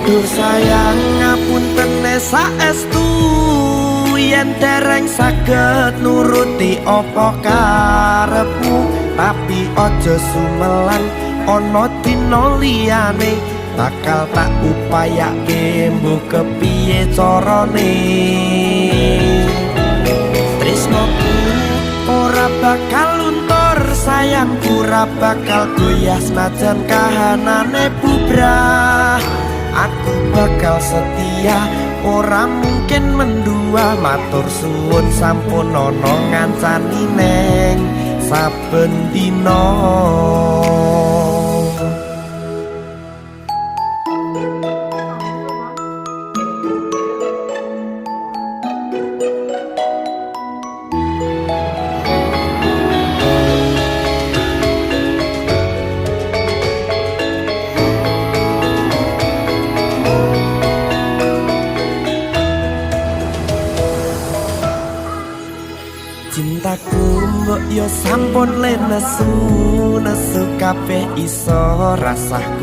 Dur sayang ngapunten saestu yen dereng saged nuruti apa karepmu, tapi aja sumelan ana dina liyane bakal tak upayake mbok kepiye carane. Tresnoku ora bakal luntur, sayangku ora bakal goyah senajan kahanane bubrah. Aku bakal setia, ora mungkin mendua. Matur suwun sampun ana ngancani neng saben dina. Cintaku mbok yo sampun le nesu kabeh iso rasahku.